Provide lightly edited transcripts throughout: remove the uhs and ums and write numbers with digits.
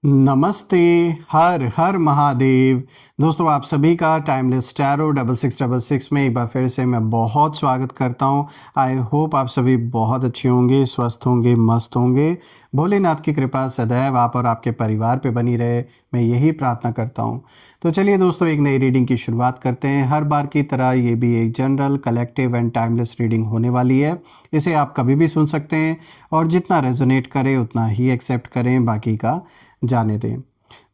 नमस्ते। हर हर महादेव। दोस्तों आप सभी का टाइमलेस टैरो 6666 में एक बार फिर से मैं बहुत स्वागत करता हूं। आई होप आप सभी बहुत अच्छे होंगे, स्वस्थ होंगे, मस्त होंगे। भोलेनाथ की कृपा सदैव आप और आपके परिवार पे बनी रहे, मैं यही प्रार्थना करता हूं। तो चलिए दोस्तों, एक नई रीडिंग की शुरुआत करते हैं। हर बार की तरह ये भी एक general, collective and timeless reading होने वाली है। इसे आप कभी भी सुन सकते हैं और जितना रेजोनेट करे उतना ही एक्सेप्ट करें, बाकी का जाने दें।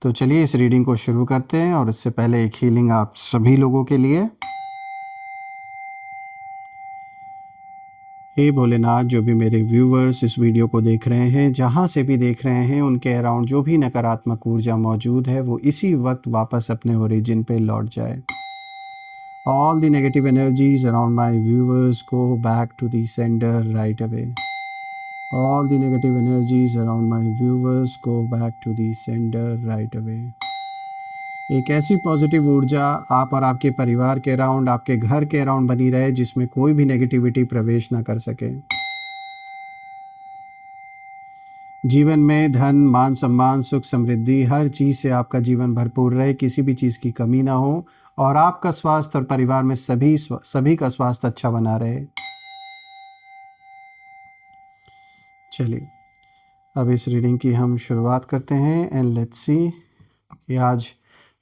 तो चलिए इस रीडिंग को शुरू करते हैं और इससे पहले एक हीलिंग आप सभी लोगों के लिए। हे भोलेनाथ, जो भी मेरे व्यूवर्स इस वीडियो को देख रहे हैं, जहाँ से भी देख रहे हैं, उनके अराउंड जो भी नकारात्मक ऊर्जा मौजूद है वो इसी वक्त वापस अपने ओरिजिन पे लौट जाए। All the negative energies around my viewers go back to the sender right away. All the negative energies around my viewers go back to the sender right away. एक ऐसी पॉजिटिव ऊर्जा आप और आपके परिवार के अराउंड, आपके घर के अराउंड बनी रहे जिसमें कोई भी नेगेटिविटी प्रवेश ना कर सके। जीवन में धन, मान सम्मान, सुख, समृद्धि, हर चीज़ से आपका जीवन भरपूर रहे, किसी भी चीज़ की कमी ना हो और आपका स्वास्थ्य और परिवार में सभी का स्वास्थ्य अच्छा बना रहे। चलिए अब इस रीडिंग की हम शुरुआत करते हैं एंड लेट्स सी कि आज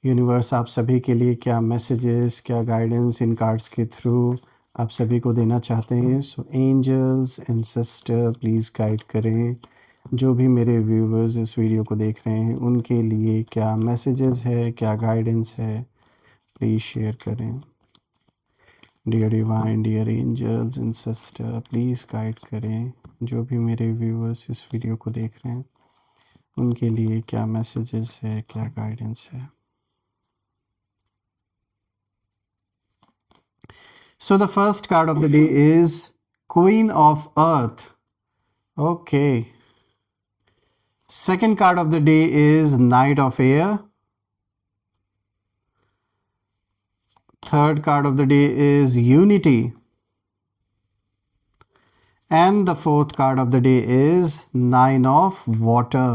यूनिवर्स आप सभी के लिए क्या मैसेजेस, क्या गाइडेंस इन कार्ड्स के थ्रू आप सभी को देना चाहते हैं। So angels and sister please guide करें जो भी मेरे व्यूवर्स इस वीडियो को देख रहे हैं, उनके लिए क्या मैसेजेस है, क्या गाइडेंस है, प्लीज़ शेयर करें। Dear divine, dear angels and sister please guide करें जो भी मेरे व्यूवर्स इस वीडियो को देख रहे हैं, उनके लिए क्या मैसेजेस है, क्या गाइडेंस है। So the first card of the day is Queen of Earth. Okay. Second card of the day is Knight of Air. Third card of the day is Unity. And the fourth card of the day is Nine of Water.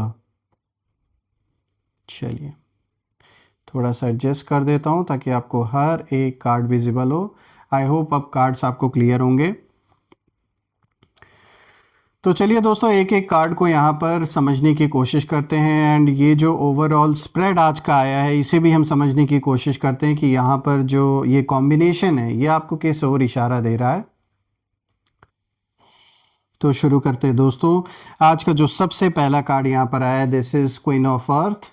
चलिए थोड़ा सा adjust कर देता हूँ ताकि आपको हर एक card visible हो। आई होप अब कार्ड्स आपको क्लियर होंगे। तो चलिए दोस्तों, एक एक कार्ड को यहाँ पर समझने की कोशिश करते हैं एंड ये जो ओवरऑल स्प्रेड आज का आया है इसे भी हम समझने की कोशिश करते हैं कि यहाँ पर जो ये कॉम्बिनेशन है ये आपको किस ओर इशारा दे रहा है। तो शुरू करते हैं दोस्तों। आज का जो सबसे पहला कार्ड यहाँ पर आया है, this is queen of earth.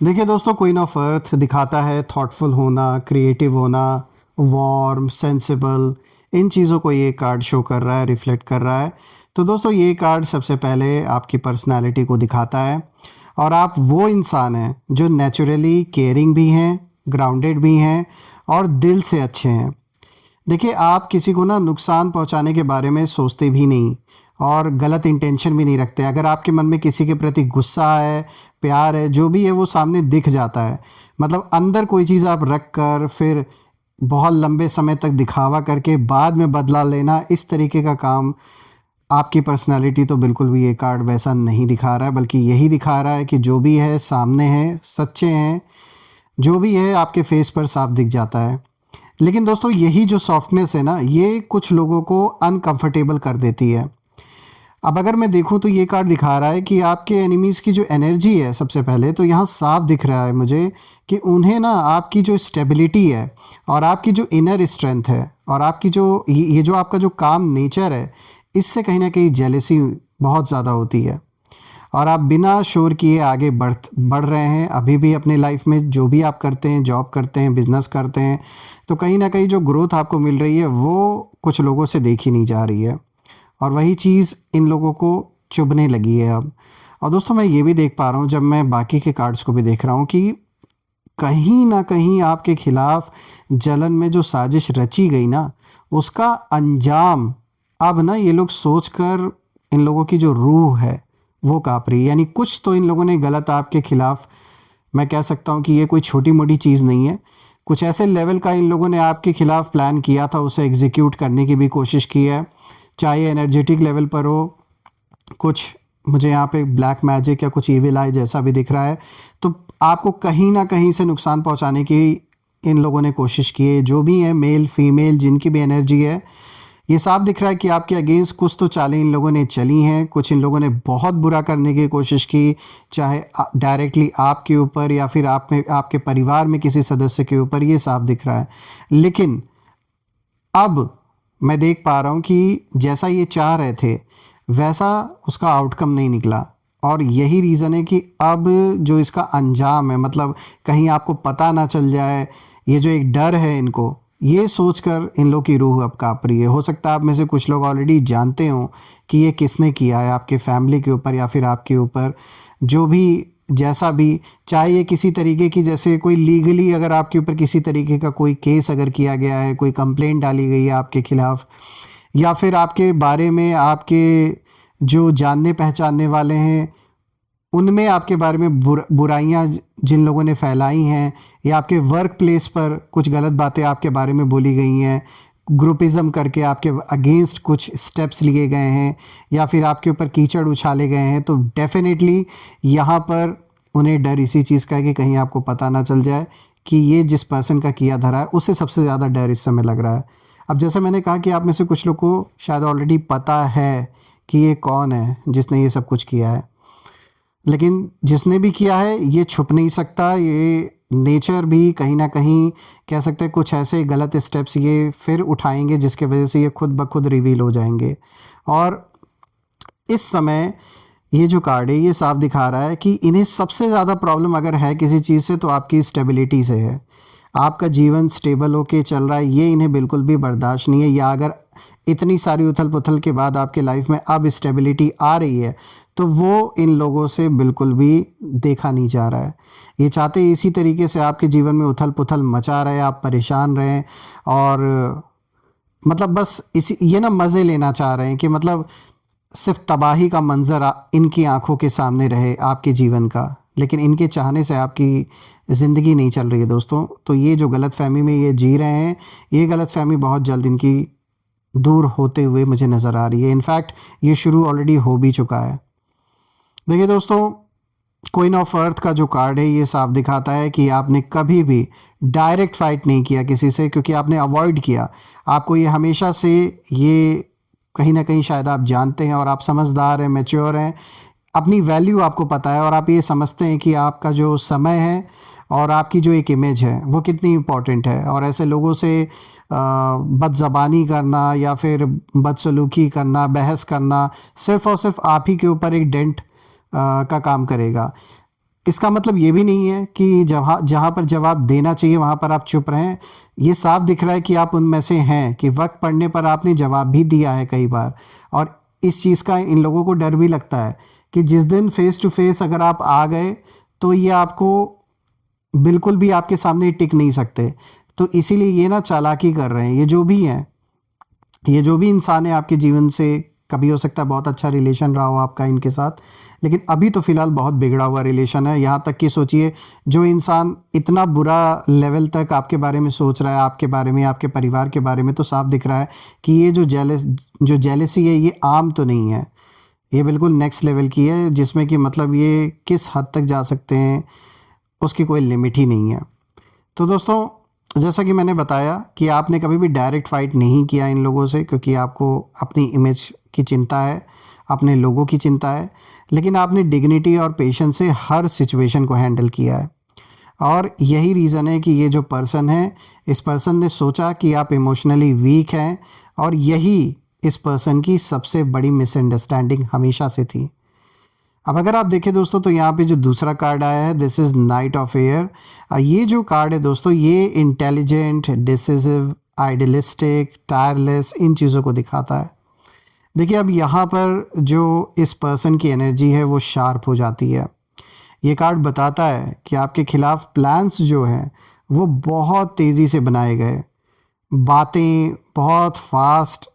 देखिए दोस्तों, क्वीन ऑफ अर्थ दिखाता है थॉटफुल होना, क्रिएटिव होना, वार्म, सेंसिबल, इन चीज़ों को ये कार्ड शो कर रहा है, रिफ्लेक्ट कर रहा है। तो दोस्तों ये कार्ड सबसे पहले आपकी पर्सनालिटी को दिखाता है और आप वो इंसान हैं जो नेचुरली केयरिंग भी हैं, ग्राउंडेड भी हैं और दिल से अच्छे हैं। देखिए आप किसी को ना नुकसान पहुंचाने के बारे में सोचते भी नहीं और गलत इंटेंशन भी नहीं रखते। अगर आपके मन में किसी के प्रति गुस्सा है, प्यार है, जो भी है वो सामने दिख जाता है। मतलब अंदर कोई चीज़ आप रख कर फिर बहुत लंबे समय तक दिखावा करके बाद में बदला लेना, इस तरीके का काम आपकी पर्सनालिटी तो बिल्कुल भी ये कार्ड वैसा नहीं दिखा रहा है, बल्कि यही दिखा रहा है कि जो भी है सामने है, सच्चे हैं, जो भी है आपके फेस पर साफ दिख जाता है। लेकिन दोस्तों यही जो सॉफ्टनेस है ना, ये कुछ लोगों को अनकंफर्टेबल कर देती है। अब अगर मैं देखूं तो ये कार्ड दिखा रहा है कि आपके एनिमीज़ की जो एनर्जी है, सबसे पहले तो यहाँ साफ दिख रहा है मुझे कि उन्हें ना आपकी जो स्टेबिलिटी है और आपकी जो इनर स्ट्रेंथ है और आपकी जो ये जो आपका जो काम नेचर है, इससे कहीं ना कहीं जेलसी बहुत ज़्यादा होती है और आप बिना शोर किए आगे बढ़ रहे हैं। अभी भी अपने लाइफ में जो भी आप करते हैं, जॉब करते हैं, बिजनेस करते हैं, तो कहीं ना कहीं जो ग्रोथ आपको मिल रही है वो कुछ लोगों से देखी नहीं जा रही है और वही चीज़ इन लोगों को चुभने लगी है अब। और दोस्तों मैं ये भी देख पा रहा हूँ जब मैं बाकी के कार्ड्स को भी देख रहा हूँ कि कहीं ना कहीं आपके खिलाफ जलन में जो साजिश रची गई ना, उसका अंजाम अब ना ये लोग सोचकर इन लोगों की जो रूह है वो काँप रही है। यानी कुछ तो इन लोगों ने गलत आपके खिलाफ, मैं कह सकता हूँ कि ये कोई छोटी मोटी चीज़ नहीं है, कुछ ऐसे लेवल का इन लोगों ने आपके खिलाफ प्लान किया था, उसे एग्जीक्यूट करने की भी कोशिश की है। चाहे एनर्जेटिक लेवल पर हो, कुछ मुझे यहाँ पे ब्लैक मैजिक या कुछ इविल आई जैसा भी दिख रहा है। तो आपको कहीं ना कहीं से नुकसान पहुँचाने की इन लोगों ने कोशिश की है। जो भी है, मेल फीमेल जिनकी भी एनर्जी है, ये साफ दिख रहा है कि आपके अगेंस्ट कुछ तो चालें इन लोगों ने चली हैं। कुछ इन लोगों ने बहुत बुरा करने की कोशिश की, चाहे डायरेक्टली आपके ऊपर या फिर आप में, आपके परिवार में किसी सदस्य के ऊपर, ये साफ दिख रहा है। लेकिन अब मैं देख पा रहा हूँ कि जैसा ये चाह रहे थे वैसा उसका आउटकम नहीं निकला। और यही रीज़न है कि अब जो इसका अंजाम है, मतलब कहीं आपको पता ना चल जाए, ये जो एक डर है इनको, ये सोचकर इन लोग की रूह अब काँप रही है। हो सकता है आप में से कुछ लोग ऑलरेडी जानते हो कि ये किसने किया है, आपके फैमिली के ऊपर या फिर आपके ऊपर, जो भी जैसा भी, चाहे ये किसी तरीके की, जैसे कोई लीगली अगर आपके ऊपर किसी तरीके का कोई केस अगर किया गया है, कोई कंप्लेंट डाली गई है आपके खिलाफ, या फिर आपके बारे में आपके जो जानने पहचानने वाले हैं उनमें आपके बारे में बुराइयां जिन लोगों ने फैलाई हैं, या आपके वर्क प्लेस पर कुछ गलत बातें आपके बारे में बोली गई हैं, ग्रुपिज़म करके आपके अगेंस्ट कुछ स्टेप्स लिए गए हैं, या फिर आपके ऊपर कीचड़ उछाले गए हैं, तो डेफिनेटली यहाँ पर उन्हें डर इसी चीज़ का है कि कहीं आपको पता ना चल जाए कि ये जिस पर्सन का किया धरा है, उससे सबसे ज़्यादा डर इस समय लग रहा है। अब जैसे मैंने कहा कि आप में से कुछ लोग को शायद ऑलरेडी पता है कि ये कौन है जिसने ये सब कुछ किया है, लेकिन जिसने भी किया है ये छुप नहीं सकता। ये नेचर भी कहीं ना कहीं कह सकते हैं कुछ ऐसे गलत स्टेप्स ये फिर उठाएंगे जिसके वजह से ये खुद ब खुद रिवील हो जाएंगे। और इस समय ये जो कार्ड है ये साफ दिखा रहा है कि इन्हें सबसे ज़्यादा प्रॉब्लम अगर है किसी चीज़ से तो आपकी स्टेबिलिटी से है। आपका जीवन स्टेबल होके चल रहा है, ये इन्हें बिल्कुल भी बर्दाश्त नहीं है। या अगर इतनी सारी उथल पुथल के बाद आपके लाइफ में अब स्टेबिलिटी आ रही है तो वो इन लोगों से बिल्कुल भी देखा नहीं जा रहा है। ये चाहते इसी तरीके से आपके जीवन में उथल पुथल मचा रहे, आप परेशान रहें, और मतलब बस इसी ये ना मज़े लेना चाह रहे हैं कि मतलब सिर्फ तबाही का मंजर इनकी आंखों के सामने रहे आपके जीवन का, लेकिन इनके चाहने से आपकी ज़िंदगी नहीं चल रही है दोस्तों। तो ये जो गलतफहमी में ये जी रहे हैं, ये गलतफहमी बहुत जल्द इनकी दूर होते हुए मुझे नज़र आ रही है। इनफैक्ट ये शुरू ऑलरेडी हो भी चुका है। देखिए दोस्तों, क्वीन ऑफ अर्थ का जो कार्ड है ये साफ दिखाता है कि आपने कभी भी डायरेक्ट फाइट नहीं किया किसी से, क्योंकि आपने अवॉइड किया। आपको ये हमेशा से, ये कहीं ना कहीं शायद आप जानते हैं और आप समझदार हैं, मैच्योर हैं, अपनी वैल्यू आपको पता है, और आप ये समझते हैं कि आपका जो समय है और आपकी जो एक इमेज है वो कितनी इम्पॉर्टेंट है। और ऐसे लोगों से बदज़बानी करना या फिर बदसलूकी करना, बहस करना, सिर्फ़ और सिर्फ आप ही के ऊपर एक डेंट का काम करेगा। इसका मतलब ये भी नहीं है कि जहाँ पर जवाब देना चाहिए वहाँ पर आप चुप रहें। ये साफ दिख रहा है कि आप उनमें से हैं कि वक्त पड़ने पर आपने जवाब भी दिया है कई बार, और इस चीज़ का इन लोगों को डर भी लगता है कि जिस दिन फेस टू फेस अगर आप आ गए तो ये आपको बिल्कुल भी आपके सामने टिक नहीं सकते। तो इसीलिए ये ना चालाकी कर रहे हैं। ये जो भी हैं, ये जो भी इंसान है आपके जीवन से, कभी हो सकता है बहुत अच्छा रिलेशन रहा हो आपका इनके साथ, लेकिन अभी तो फ़िलहाल बहुत बिगड़ा हुआ रिलेशन है। यहाँ तक कि सोचिए, जो इंसान इतना बुरा लेवल तक आपके बारे में सोच रहा है, आपके बारे में, आपके परिवार के बारे में, तो साफ दिख रहा है कि ये जो जेलसी है ये आम तो नहीं है, ये बिल्कुल नेक्स्ट लेवल की है, जिसमें कि मतलब ये किस हद तक जा सकते हैं उसकी कोई लिमिट ही नहीं है। तो दोस्तों, जैसा कि मैंने बताया कि आपने कभी भी डायरेक्ट फाइट नहीं किया इन लोगों से, क्योंकि आपको अपनी इमेज की चिंता है, अपने लोगों की चिंता है, लेकिन आपने डिग्निटी और पेशेंस से हर सिचुएशन को हैंडल किया है। और यही रीज़न है कि ये जो पर्सन है, इस पर्सन ने सोचा कि आप इमोशनली वीक हैं, और यही इस पर्सन की सबसे बड़ी मिसअंडरस्टैंडिंग हमेशा से थी। अब अगर आप देखें दोस्तों, तो यहाँ पे जो दूसरा कार्ड आया है, this is night of air. ये जो कार्ड है दोस्तों, ये इंटेलिजेंट, डिसिसिव, आइडियलिस्टिक, टायरलेस, इन चीज़ों को दिखाता है। देखिए, अब यहाँ पर जो इस पर्सन की एनर्जी है वो शार्प हो जाती है। ये कार्ड बताता है कि आपके खिलाफ प्लान्स जो हैं वो बहुत तेज़ी से बनाए गए, बातें बहुत फास्ट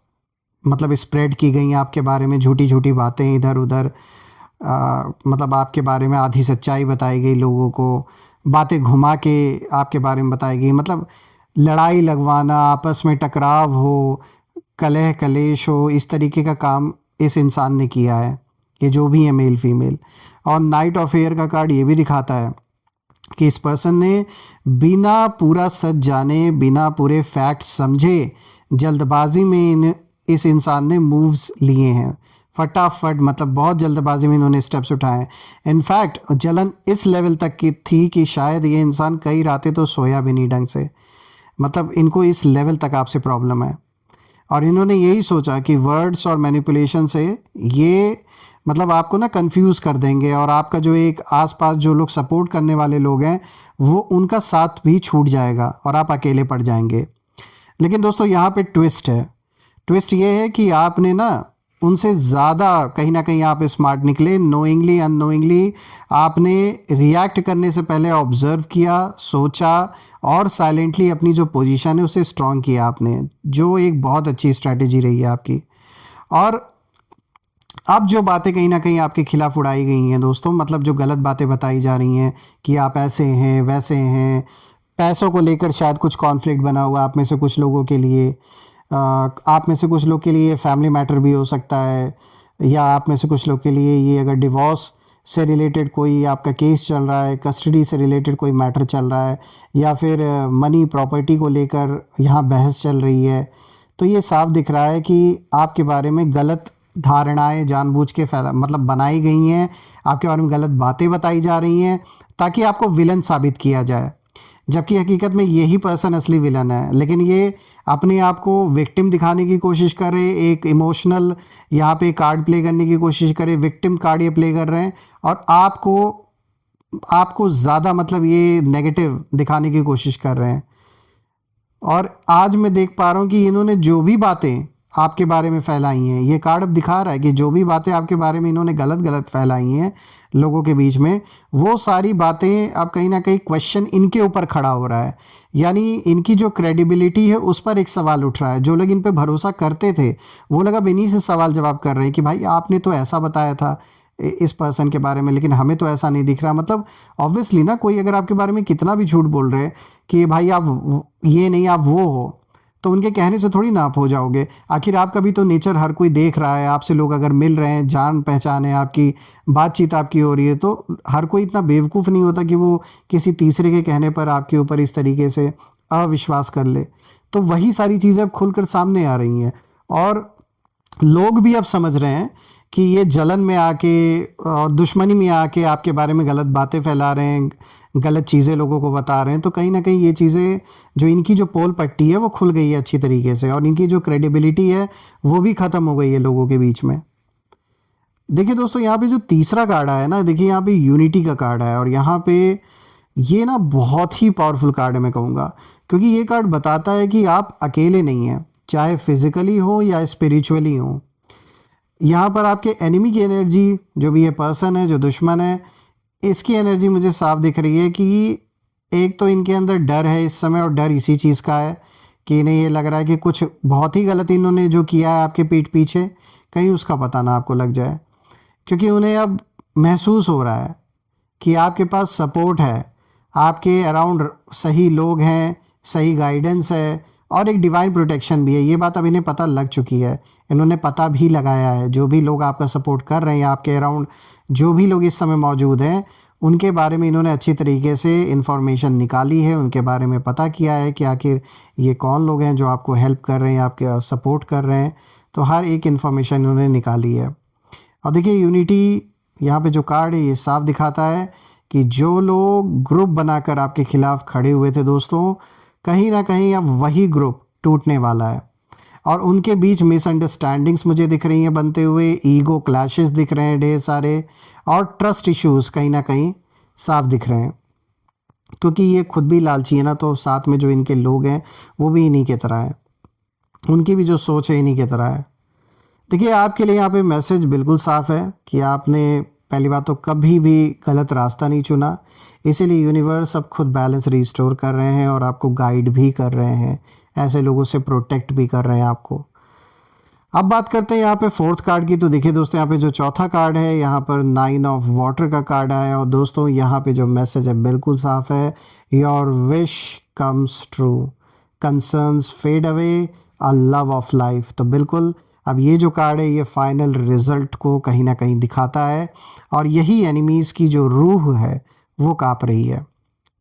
मतलब स्प्रेड की गई आपके बारे में, झूठी झूठी बातें इधर उधर, मतलब आपके बारे में आधी सच्चाई बताई गई लोगों को, बातें घुमा के आपके बारे में बताई गई, मतलब लड़ाई लगवाना, आपस में टकराव हो, कलह कलेश हो, इस तरीके का काम इस इंसान ने किया है। ये जो भी है मेल फीमेल। और नाइट ऑफ एयर का कार्ड ये भी दिखाता है कि इस पर्सन ने बिना पूरा सच जाने, बिना पूरे फैक्ट समझे, जल्दबाजी में इस इंसान ने मूव्स लिए हैं। फटाफट, मतलब बहुत जल्दबाजी में इन्होंने स्टेप्स उठाए। इनफैक्ट जलन इस लेवल तक की थी कि शायद ये इंसान कई रातें तो सोया भी नहीं ढंग से। मतलब इनको इस लेवल तक आपसे प्रॉब्लम है। और इन्होंने यही सोचा कि वर्ड्स और मैनिपुलेशन से ये मतलब आपको ना कंफ्यूज कर देंगे, और आपका जो एक आसपास जो लोग सपोर्ट करने वाले लोग हैं वो उनका साथ भी छूट जाएगा और आप अकेले पड़ जाएंगे। लेकिन दोस्तों यहाँ पे ट्विस्ट है। ट्विस्ट ये है कि आपने ना उनसे ज़्यादा कहीं ना कहीं आप स्मार्ट निकले। नोइंगली अननोइंगली आपने रिएक्ट करने से पहले ऑब्जर्व किया, सोचा, और साइलेंटली अपनी जो पोजीशन है उसे स्ट्रॉन्ग किया आपने, जो एक बहुत अच्छी स्ट्रैटेजी रही है आपकी। और अब जो बातें कहीं ना कहीं आपके खिलाफ उड़ाई गई हैं दोस्तों, मतलब जो गलत बातें बताई जा रही हैं कि आप ऐसे हैं वैसे हैं, पैसों को लेकर शायद कुछ कॉन्फ्लिक्ट बना हुआ आप में से कुछ लोगों के लिए, आप में से कुछ लोग के लिए फैमिली मैटर भी हो सकता है, या आप में से कुछ लोग के लिए ये अगर डिवोर्स से रिलेटेड कोई आपका केस चल रहा है, कस्टडी से रिलेटेड कोई मैटर चल रहा है, या फिर मनी प्रॉपर्टी को लेकर यहाँ बहस चल रही है, तो ये साफ दिख रहा है कि आपके बारे में गलत धारणाएं जानबूझ के फैला मतलब बनाई गई हैं, आपके बारे में गलत बातें बताई जा रही हैं ताकि आपको विलन साबित किया जाए, जबकि हकीकत में यही पर्सन असली विलन है। लेकिन ये अपने आप को विक्टिम दिखाने की कोशिश कर रहे, एक इमोशनल यहाँ पे कार्ड प्ले करने की कोशिश करे, विक्टिम कार्ड ये प्ले कर रहे हैं, और आपको आपको ज़्यादा मतलब ये नेगेटिव दिखाने की कोशिश कर रहे हैं। और आज मैं देख पा रहा हूँ कि इन्होंने जो भी बातें आपके बारे में फैलाई हैं, ये कार्ड अब दिखा रहा है कि जो भी बातें आपके बारे में इन्होंने गलत गलत फैलाई हैं लोगों के बीच में, वो सारी बातें अब कहीं ना कहीं क्वेश्चन इनके ऊपर खड़ा हो रहा है। यानी इनकी जो क्रेडिबिलिटी है उस पर एक सवाल उठ रहा है। जो लोग इन पे भरोसा करते थे वो लोग अब इन्हीं से सवाल जवाब कर रहे हैं कि भाई आपने तो ऐसा बताया था इस पर्सन के बारे में, लेकिन हमें तो ऐसा नहीं दिख रहा। मतलब ऑब्वियसली ना, कोई अगर आपके बारे में कितना भी झूठ बोल रहे हैं कि भाई आप ये नहीं आप वो हो, तो उनके कहने से थोड़ी ना आप हो जाओगे। आखिर आपका भी तो नेचर हर कोई देख रहा है, आपसे लोग अगर मिल रहे हैं, जान पहचान है आपकी, बातचीत आपकी हो रही है, तो हर कोई इतना बेवकूफ़ नहीं होता कि वो किसी तीसरे के कहने पर आपके ऊपर इस तरीके से अविश्वास कर ले। तो वही सारी चीज़ें अब खुलकर सामने आ रही हैं, और लोग भी अब समझ रहे हैं कि ये जलन में आके और दुश्मनी में आके आपके बारे में गलत बातें फैला रहे हैं, गलत चीज़ें लोगों को बता रहे हैं। तो कहीं ना कहीं ये चीज़ें, जो इनकी जो पोल पट्टी है वो खुल गई है अच्छी तरीके से, और इनकी जो क्रेडिबिलिटी है वो भी ख़त्म हो गई है लोगों के बीच में। देखिए दोस्तों, यहाँ पे जो तीसरा कार्ड आया है ना, देखिए यहाँ पे यूनिटी का कार्ड है, और यहाँ पे ये ना बहुत ही पावरफुल कार्ड है मैं कहूँगा, क्योंकि ये कार्ड बताता है कि आप अकेले नहीं हैं, चाहे फिजिकली हो या स्पिरिचुअली हो। यहाँ पर आपके एनिमी की एनर्जी, जो भी ये पर्सन है, जो दुश्मन है, इसकी एनर्जी मुझे साफ दिख रही है कि एक तो इनके अंदर डर है इस समय, और डर इसी चीज़ का है कि इन्हें ये लग रहा है कि कुछ बहुत ही गलत इन्होंने जो किया है आपके पीठ पीछे, कहीं उसका पता ना आपको लग जाए। क्योंकि उन्हें अब महसूस हो रहा है कि आपके पास सपोर्ट है, आपके अराउंड सही लोग हैं, सही गाइडेंस है, और एक डिवाइन प्रोटेक्शन भी है। ये बात अब इन्हें पता लग चुकी है, इन्होंने पता भी लगाया है। जो भी लोग आपका सपोर्ट कर रहे हैं, आपके अराउंड जो भी लोग इस समय मौजूद हैं, उनके बारे में इन्होंने अच्छी तरीके से इन्फॉर्मेशन निकाली है, उनके बारे में पता किया है कि आखिर ये कौन लोग हैं जो आपको हेल्प कर रहे हैं, आपके सपोर्ट कर रहे हैं। तो हर एक इन्फॉर्मेशन इन्होंने निकाली है। और देखिए यूनिटी यहाँ पे जो कार्ड है ये साफ दिखाता है कि जो लोग ग्रुप बनाकर आपके खिलाफ खड़े हुए थे दोस्तों, कहीं ना कहीं अब वही ग्रुप टूटने वाला है, और उनके बीच मिसअंडरस्टैंडिंग्स मुझे दिख रही हैं बनते हुए, ईगो क्लैशेस दिख रहे हैं ढेर सारे, और ट्रस्ट इश्यूज कहीं ना कहीं साफ दिख रहे हैं। क्योंकि ये खुद भी लालची है ना, तो साथ में जो इनके लोग हैं वो भी इन्हीं की तरह है, उनकी भी जो सोच है इन्हीं की तरह है। देखिए आपके लिए यहाँ पे मैसेज बिल्कुल साफ है कि आपने पहली बात तो कभी भी गलत रास्ता नहीं चुना, इसीलिए यूनिवर्स अब खुद बैलेंस रिस्टोर कर रहे हैं और आपको गाइड भी कर रहे हैं, ऐसे लोगों से प्रोटेक्ट भी कर रहे हैं आपको। अब बात करते हैं यहाँ पे फोर्थ कार्ड की। तो देखिए दोस्तों, यहाँ पे जो चौथा कार्ड है, यहाँ पर 9 ऑफ वाटर का कार्ड आया है, और दोस्तों यहाँ पे जो मैसेज है बिल्कुल साफ है, your wish comes true, concerns fade away, a love of life. तो बिल्कुल अब ये जो कार्ड है ये फाइनल रिजल्ट को कहीं ना कहीं दिखाता है, और यही एनिमीज़ की जो रूह है वो काँप रही है।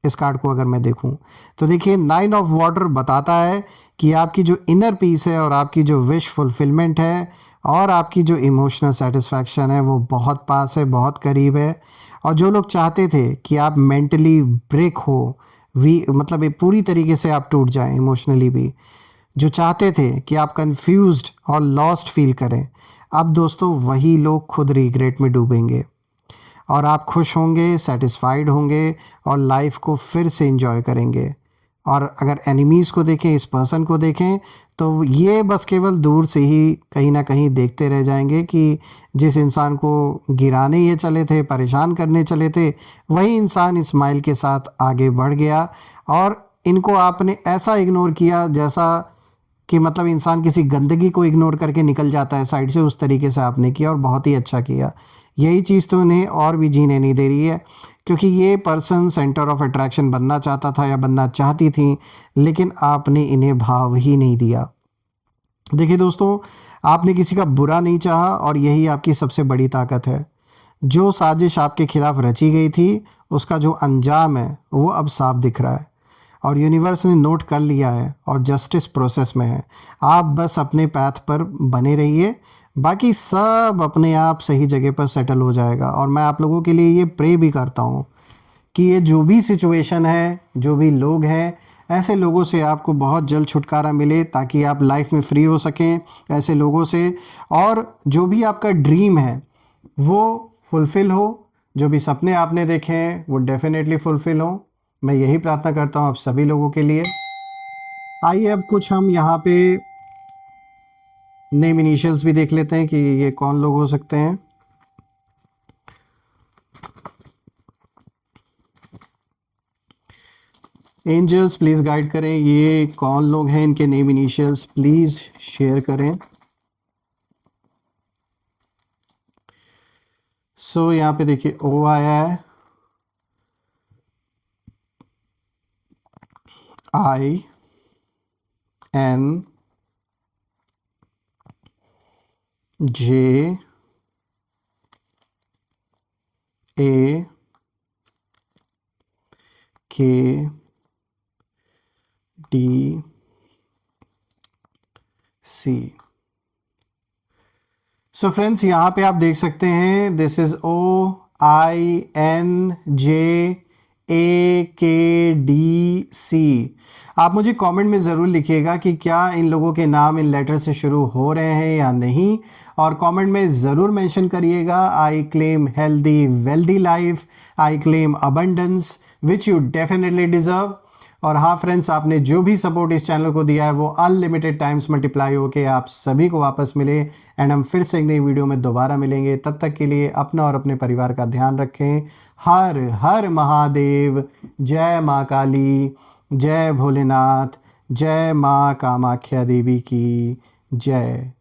इस कार्ड को अगर मैं देखूं तो देखिए 9 ऑफ वाटर बताता है कि आपकी जो इनर पीस है और आपकी जो विश फुलफिलमेंट है और आपकी जो इमोशनल सेटिस्फैक्शन है वो बहुत पास है, बहुत करीब है। और जो लोग चाहते थे कि आप मेंटली ब्रेक हो, वी मतलब ये पूरी तरीके से आप टूट जाएं इमोशनली भी, जो चाहते थे कि आप कंफ्यूज्ड और लॉस्ट फील करें, अब दोस्तों वही लोग खुद रिग्रेट में डूबेंगे और आप खुश होंगे, सेटिस्फाइड होंगे और लाइफ को फिर से एंजॉय करेंगे। और अगर एनिमीज़ को देखें, इस पर्सन को देखें, तो ये बस केवल दूर से ही कहीं ना कहीं देखते रह जाएंगे कि जिस इंसान को गिराने ये चले थे, परेशान करने चले थे, वही इंसान स्माइल के साथ आगे बढ़ गया और इनको आपने ऐसा इग्नोर किया जैसा कि मतलब इंसान किसी गंदगी को इग्नोर करके निकल जाता है साइड से, उस तरीके से आपने किया और बहुत ही अच्छा किया। यही चीज़ तो इन्हें और भी जीने नहीं दे रही है, क्योंकि ये पर्सन सेंटर ऑफ अट्रैक्शन बनना चाहता था या बनना चाहती थी, लेकिन आपने इन्हें भाव ही नहीं दिया। देखिए दोस्तों, आपने किसी का बुरा नहीं चाहा और यही आपकी सबसे बड़ी ताकत है। जो साजिश आपके खिलाफ रची गई थी उसका जो अंजाम है वो अब साफ दिख रहा है और यूनिवर्स ने नोट कर लिया है और जस्टिस प्रोसेस में है। आप बस अपने पैथ पर बने रहिए, बाकी सब अपने आप सही जगह पर सेटल हो जाएगा। और मैं आप लोगों के लिए ये प्रे भी करता हूँ कि ये जो भी सिचुएशन है, जो भी लोग हैं, ऐसे लोगों से आपको बहुत जल्द छुटकारा मिले ताकि आप लाइफ में फ्री हो सकें ऐसे लोगों से, और जो भी आपका ड्रीम है वो फुलफ़िल हो, जो भी सपने आपने देखे हैं वो डेफिनेटली फुलफ़िल हो। मैं यही प्रार्थना करता हूँ आप सभी लोगों के लिए। आइए अब कुछ हम यहाँ पे नेम इनिशियल्स भी देख लेते हैं कि ये कौन लोग हो सकते हैं। एंजल्स प्लीज़ गाइड करें, ये कौन लोग हैं, इनके नेम इनिशियल्स प्लीज़ शेयर करें। सो यहाँ पे देखिए ओ आया है, आई N J A K D C. So friends, यहाँ पे आप देख सकते हैं this is O I N J A K D सी। आप मुझे कमेंट में ज़रूर लिखिएगा कि क्या इन लोगों के नाम इन लेटर से शुरू हो रहे हैं या नहीं, और कमेंट में ज़रूर मेंशन करिएगा I claim healthy wealthy life, I claim abundance which you definitely deserve. और हाँ फ्रेंड्स, आपने जो भी सपोर्ट इस चैनल को दिया है वो अनलिमिटेड टाइम्स मल्टीप्लाई होके आप सभी को वापस मिले, एंड हम फिर से एक नई वीडियो में दोबारा मिलेंगे। तब तक के लिए अपना और अपने परिवार का ध्यान रखें। हर हर महादेव। जय माँ काली, जय भोलेनाथ, जय माँ कामाख्या देवी की जय।